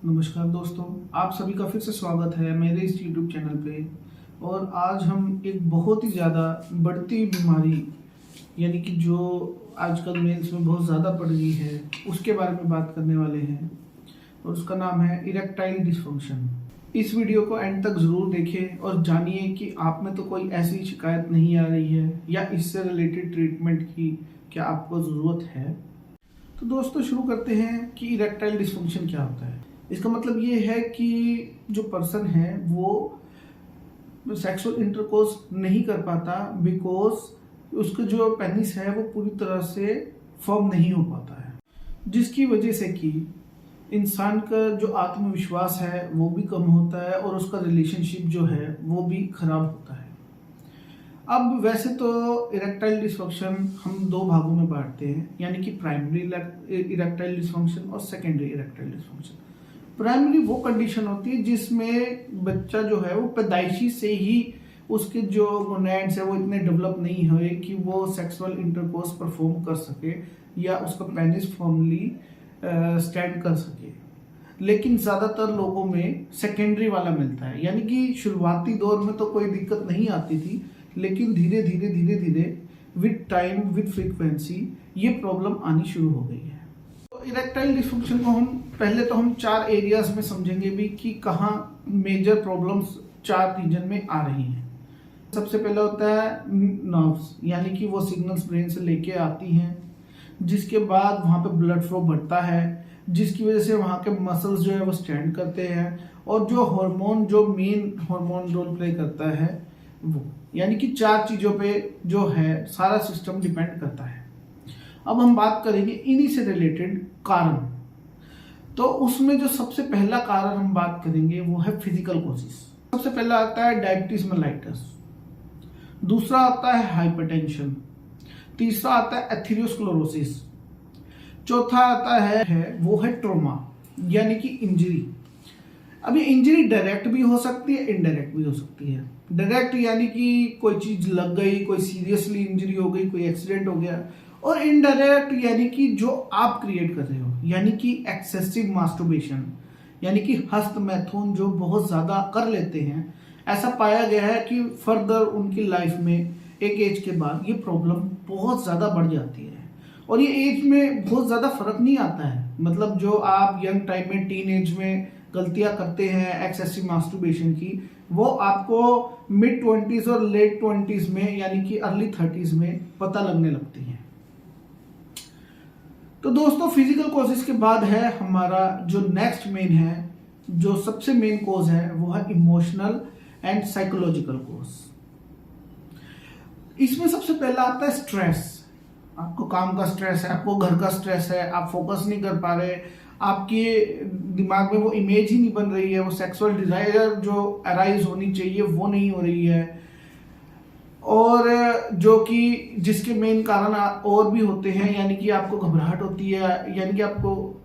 नमस्कार दोस्तों, आप सभी का फिर से स्वागत है मेरे इस YouTube चैनल पे। और आज हम एक बहुत ही ज़्यादा बढ़ती बीमारी यानी कि जो आजकल मेल्स में बहुत ज़्यादा बढ़ गई है उसके बारे में बात करने वाले हैं, और उसका नाम है इरेक्टाइल डिसफंक्शन। इस वीडियो को एंड तक ज़रूर देखें और जानिए कि आप में तो कोई ऐसी शिकायत नहीं आ रही है या इससे रिलेटेड ट्रीटमेंट की क्या आपको ज़रूरत है। तो दोस्तों, शुरू करते हैं कि इरेक्टाइल डिसफंक्शन क्या होता है। इसका मतलब ये है कि जो पर्सन है वो सेक्सुअल इंटरकोर्स नहीं कर पाता बिकॉज उसका जो पेनिस है वो पूरी तरह से फर्म नहीं हो पाता है, जिसकी वजह से कि इंसान का जो आत्मविश्वास है वो भी कम होता है और उसका रिलेशनशिप जो है वो भी खराब होता है। अब वैसे तो इरेक्टाइल डिसफंक्शन हम दो भागों में बांटते हैं, यानी कि प्राइमरी इरेक्टाइल डिसफंक्शन और सेकेंडरी इरेक्टाइल डिसफंक्शन। प्राइमरी वो कंडीशन होती है जिसमें बच्चा जो है वो पैदाइशी से ही उसके जो गोनैड्स है वो इतने डेवलप नहीं हुए कि वो सेक्सुअल इंटरकोर्स परफॉर्म कर सके या उसका पेनिस फॉर्मली स्टैंड कर सके। लेकिन ज़्यादातर लोगों में सेकेंडरी वाला मिलता है, यानी कि शुरुआती दौर में तो कोई दिक्कत नहीं आती थी, लेकिन धीरे धीरे विद टाइम विद फ्रीक्वेंसी ये प्रॉब्लम आनी शुरू हो गई है। इरेक्टाइल डिसफंक्शन को हम चार एरियाज में समझेंगे भी कि कहाँ मेजर प्रॉब्लम्स चार रीजन में आ रही हैं। सबसे पहले होता है नर्व्स, यानी कि वो सिग्नल्स ब्रेन से लेके आती हैं, जिसके बाद वहाँ पे ब्लड फ्लो बढ़ता है, जिसकी वजह से वहाँ के मसल्स जो है वो स्टैंड करते हैं, और जो हार्मोन जो मेन हार्मोन रोल प्ले करता है वो, यानी कि चार चीज़ों पे जो है सारा सिस्टम डिपेंड करता है। अब हम बात करेंगे इन्हीं से रिलेटेड कारण। तो उसमें जो सबसे पहला कारण हम बात करेंगे वो है फिजिकल कॉजेस। सबसे पहला आता है डायबिटीज मेलाइटस, दूसरा आता है हाइपरटेंशन, तीसरा आता है एथेरोस्क्लेरोसिस, चौथा आता है वो है ट्रॉमा, यानी कि इंजरी। अब ये इंजरी डायरेक्ट भी हो सकती है, इनडायरेक्ट भी हो सकती है। डायरेक्ट यानी कि कोई चीज लग गई, कोई सीरियसली इंजरी हो गई, कोई एक्सीडेंट हो गया, और इनडायरेक्ट यानी कि जो आप क्रिएट कर रहे हो, यानी कि एक्सेसिव मास्टरबेशन, यानी कि हस्त मैथुन जो बहुत ज्यादा कर लेते हैं। ऐसा पाया गया है कि फर्दर उनकी लाइफ में एक एज के बाद ये प्रॉब्लम बहुत ज्यादा बढ़ जाती है, और ये एज में बहुत ज्यादा फर्क नहीं आता है। मतलब जो आप यंग टाइम में टीन एज में गलतियां करते हैं एक्सेसिव मास्टरबेशन की, वो आपको मिड 20s और लेट 20s में यानी कि अर्ली 30s में पता लगने लगती हैं। तो दोस्तों, फिजिकल कॉजेस के बाद है हमारा जो नेक्स्ट मेन है, जो सबसे मेन कॉज है वो है इमोशनल एंड साइकोलॉजिकल कॉज। इसमें सबसे पहला आता है स्ट्रेस। आपको काम का स्ट्रेस है, आपको घर का स्ट्रेस है, आप फोकस नहीं कर पा रहे, आपके दिमाग में वो इमेज ही नहीं बन रही है, वो सेक्सुअल डिजायर जो अराइज होनी चाहिए वो नहीं हो रही है, और जो कि जिसके मेन कारण और भी होते हैं, यानी कि आपको घबराहट होती है, यानी कि आपको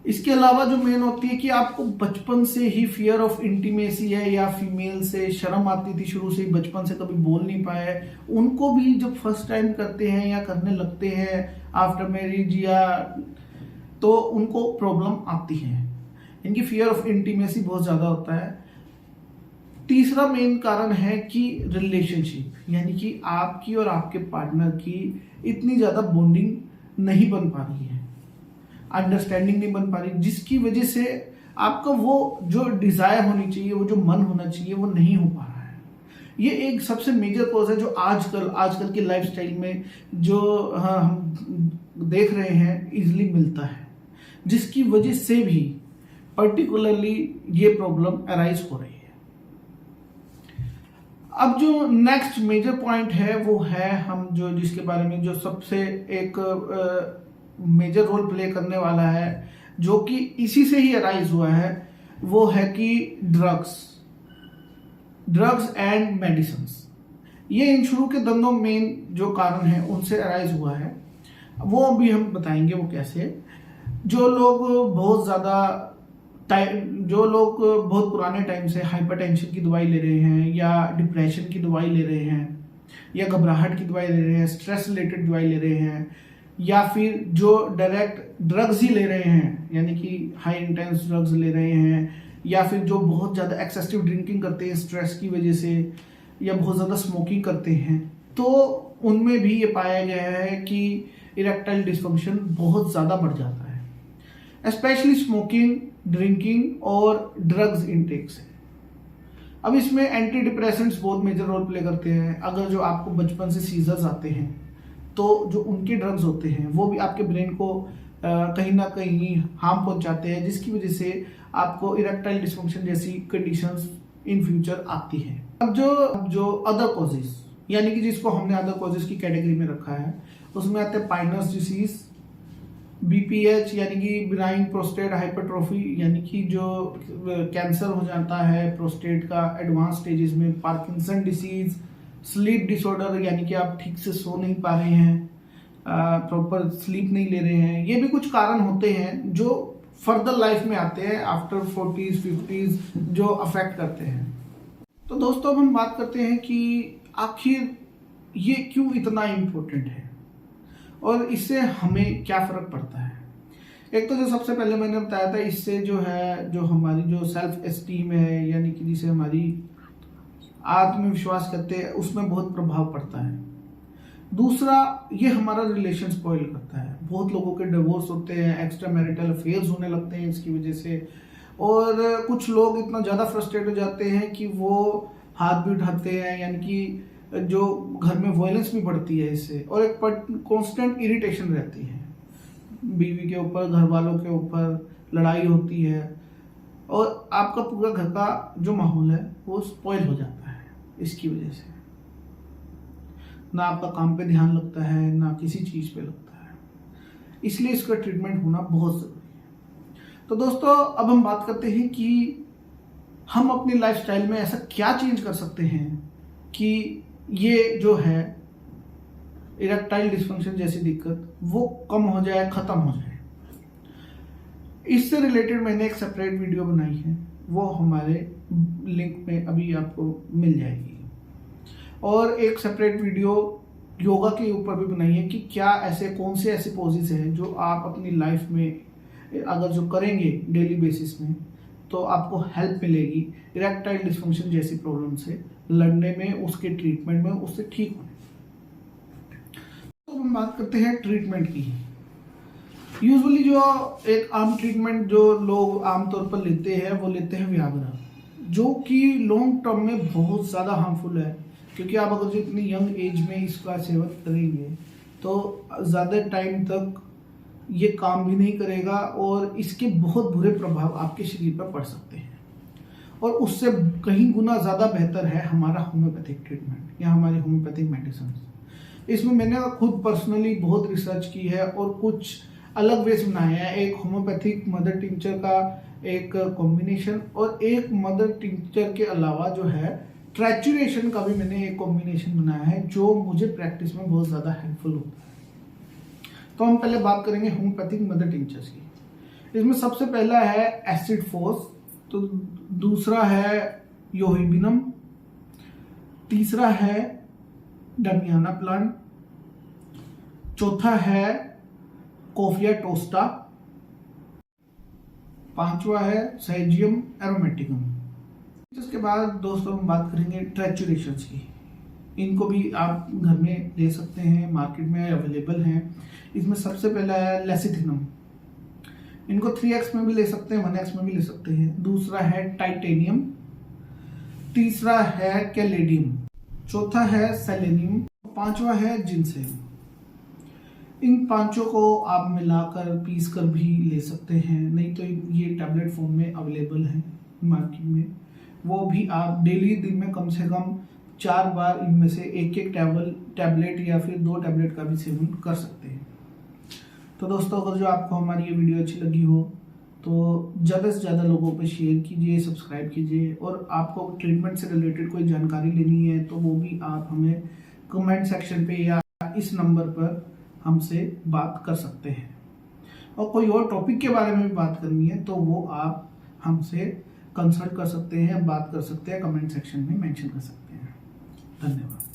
इसके अलावा जो मेन होती है कि आपको बचपन से ही फियर ऑफ इंटीमेसी है, या फीमेल से शर्म आती थी शुरू से ही, बचपन से कभी बोल नहीं पाए, उनको भी जब फर्स्ट टाइम करते हैं या करने लगते हैं आफ्टर मैरिज या, तो उनको प्रॉब्लम आती है। इनकी फियर ऑफ इंटीमेसी बहुत ज्यादा होता है। तीसरा मेन कारण है कि रिलेशनशिप, यानी कि आपकी और आपके पार्टनर की इतनी ज्यादा बॉन्डिंग नहीं बन पा रही है, अंडरस्टैंडिंग नहीं बन पा रही, जिसकी वजह से आपका वो जो डिजायर होनी चाहिए, वो जो मन होना चाहिए, वो नहीं हो पा रहा है। ये एक सबसे मेजर कॉज है जो आजकल की लाइफस्टाइल में जो हम देख रहे हैं इजिली मिलता है, जिसकी वजह से भी पर्टिकुलरली ये प्रॉब्लम अराइज हो रही है। अब जो नेक्स्ट मेजर पॉइंट है वो है हम जो जिसके बारे में जो सबसे एक मेजर रोल प्ले करने वाला है, जो कि इसी से ही अराइज हुआ है, वो है कि ड्रग्स एंड मेडिसिन्स। ये इन शुरू के दोनों मेन जो कारण हैं उनसे अराइज हुआ है, वो भी हम बताएंगे वो कैसे। जो लोग बहुत पुराने टाइम से हाइपरटेंशन की दवाई ले रहे हैं, या डिप्रेशन की दवाई ले रहे हैं, या घबराहट की दवाई ले रहे हैं, स्ट्रेस रिलेटेड दवाई ले रहे हैं, या फिर जो डायरेक्ट ड्रग्स ही ले रहे हैं, यानी कि हाई इंटेंस ड्रग्स ले रहे हैं, या फिर जो बहुत ज़्यादा एक्सेसिव ड्रिंकिंग करते हैं स्ट्रेस की वजह से, या बहुत ज़्यादा स्मोकिंग करते हैं, तो उनमें भी ये पाया गया है कि इरेक्टाइल डिस्फंक्शन बहुत ज़्यादा बढ़ जाता है, स्पेशली स्मोकिंग, ड्रिंकिंग और ड्रग्स इनटेक से। अब इसमें एंटी डिप्रेसेंट्स बहुत मेजर रोल प्ले करते हैं। अगर जो आपको बचपन से सीजर्स आते हैं तो जो उनके ड्रग्स होते हैं वो भी आपके ब्रेन को कहीं ना कहीं हार्म पहुंचाते हैं, जिसकी वजह से आपको इरेक्टाइल डिस्फंक्शन जैसी कंडीशंस इन फ्यूचर आती है। अब जो अदर कॉजेज, यानी कि जिसको हमने अदर कॉजेज की कैटेगरी में रखा है, उसमें आते हैं पाइनर्स डिसीज, BPH यानी कि बिनाइन प्रोस्टेट हाइपरट्रोफी, यानी कि जो कैंसर हो जाता है प्रोस्टेट का एडवांस स्टेजेस में, पार्किंसन डिसीज, स्लीप डिसऑर्डर यानी कि आप ठीक से सो नहीं पा रहे हैं, प्रॉपर स्लीप नहीं ले रहे हैं, ये भी कुछ कारण होते हैं जो फर्दर लाइफ में आते हैं आफ्टर 40s 50s, जो अफेक्ट करते हैं। तो दोस्तों अब हम बात करते हैं कि आखिर ये क्यों इतना इम्पोर्टेंट है और इससे हमें क्या फर्क पड़ता है। एक तो जो सबसे पहले मैंने बताया था, इससे जो है जो हमारी जो सेल्फ एस्टीम है, यानी कि जिसे हमारी आत्मविश्वास कहते हैं, उसमें बहुत प्रभाव पड़ता है। दूसरा, ये हमारा रिलेशन स्पॉइल करता है। बहुत लोगों के डिवोर्स होते हैं, एक्स्ट्रा मैरिटल अफेयर्स होने लगते हैं इसकी वजह से, और कुछ लोग इतना ज़्यादा फ्रस्ट्रेट हो जाते हैं कि वो हाथ भी उठाते हैं, यानी कि जो घर में वायलेंस भी बढ़ती है इससे, और एक कांस्टेंट इरिटेशन रहती है, बीवी के ऊपर, घर वालों के ऊपर लड़ाई होती है, और आपका पूरा घर का जो माहौल है वो स्पॉइल हो जाता है इसकी वजह से। ना आपका काम पे ध्यान लगता है, ना किसी चीज़ पे लगता है, इसलिए इसका ट्रीटमेंट होना बहुत ज़रूरी है। तो दोस्तों अब हम बात करते हैं कि हम अपनी लाइफस्टाइल में ऐसा क्या चेंज कर सकते हैं कि ये जो है इरेक्टाइल डिस्फंक्शन जैसी दिक्कत वो कम हो जाए, ख़त्म हो जाए। इससे रिलेटेड मैंने एक सेपरेट वीडियो बनाई है, वो हमारे लिंक में अभी आपको मिल जाएगी, और एक सेपरेट वीडियो योगा के ऊपर भी बनाई है कि क्या ऐसे कौन से ऐसे पोजेस हैं जो आप अपनी लाइफ में अगर जो करेंगे डेली बेसिस में तो आपको हेल्प मिलेगी इरेक्टाइल डिस्फंक्शन जैसी प्रॉब्लम से लड़ने में, उसके ट्रीटमेंट में, उससे ठीक होने। तो हम बात करते हैं ट्रीटमेंट की। यूजुअली जो एक आम ट्रीटमेंट जो लोग आमतौर पर लेते हैं वो लेते हैं व्याग्रा, जो कि लॉन्ग टर्म में बहुत ज़्यादा हार्मफुल है, क्योंकि आप अगर जो इतनी यंग एज में इसका सेवन करेंगे तो ज़्यादा टाइम तक ये काम भी नहीं करेगा, और इसके बहुत बुरे प्रभाव आपके शरीर पर पड़ सकते हैं। और उससे कहीं गुना ज़्यादा बेहतर है हमारा होम्योपैथिक ट्रीटमेंट या हमारी होम्योपैथिक मेडिसिन। इसमें मैंने खुद पर्सनली बहुत रिसर्च की है और कुछ अलग वेज बनाया है। एक होम्योपैथिक मदर टिंचर का एक कॉम्बिनेशन, और एक मदर टिंचर के अलावा जो है ट्रैचुरेशन का भी मैंने एक कॉम्बिनेशन बनाया है, जो मुझे प्रैक्टिस में बहुत ज़्यादा हेल्पफुल होता है। तो हम पहले बात करेंगे होम्योपैथिक मदर टिंचर्स की। इसमें सबसे पहला है एसिड फोर्स, तो दूसरा है योहिबिनम, तीसरा है डमियाना प्लांट, चौथा है कोफिया टोस्टा, पांचवा है सैजियम एरोमेटिकम। इसके बाद दोस्तों हम बात करेंगे ट्रैचुरेशंस की। इनको भी आप घर में ले सकते हैं, मार्केट में अवेलेबल हैं। इसमें सबसे पहला है लेसिथिनम, इनको 3x में भी ले सकते हैं, 1x में भी ले सकते हैं। दूसरा है टाइटेनियम, तीसरा है कैलेडियम, चौथा है सेलेनियम, पांचवा है जिनसेन। इन पांचों को आप मिलाकर पीस कर भी ले सकते हैं, नहीं तो ये टैबलेट फॉर्म में अवेलेबल है मार्केट में, वो भी आप डेली दिन में कम से कम 4 बार इनमें से एक टैबलेट या फिर 2 टैबलेट का भी सेवन कर सकते हैं। तो दोस्तों अगर जो आपको हमारी ये वीडियो अच्छी लगी हो तो ज़्यादा से ज़्यादा लोगों पर शेयर कीजिए, सब्सक्राइब कीजिए, और आपको ट्रीटमेंट से रिलेटेड कोई जानकारी लेनी है तो वो भी आप हमें कमेंट सेक्शन पे या इस नंबर पर हमसे बात कर सकते हैं। और कोई और टॉपिक के बारे में भी बात करनी है तो वो आप हमसे कंसल्ट कर सकते हैं, बात कर सकते हैं, कमेंट सेक्शन में मेंशन कर सकते हैं। धन्यवाद।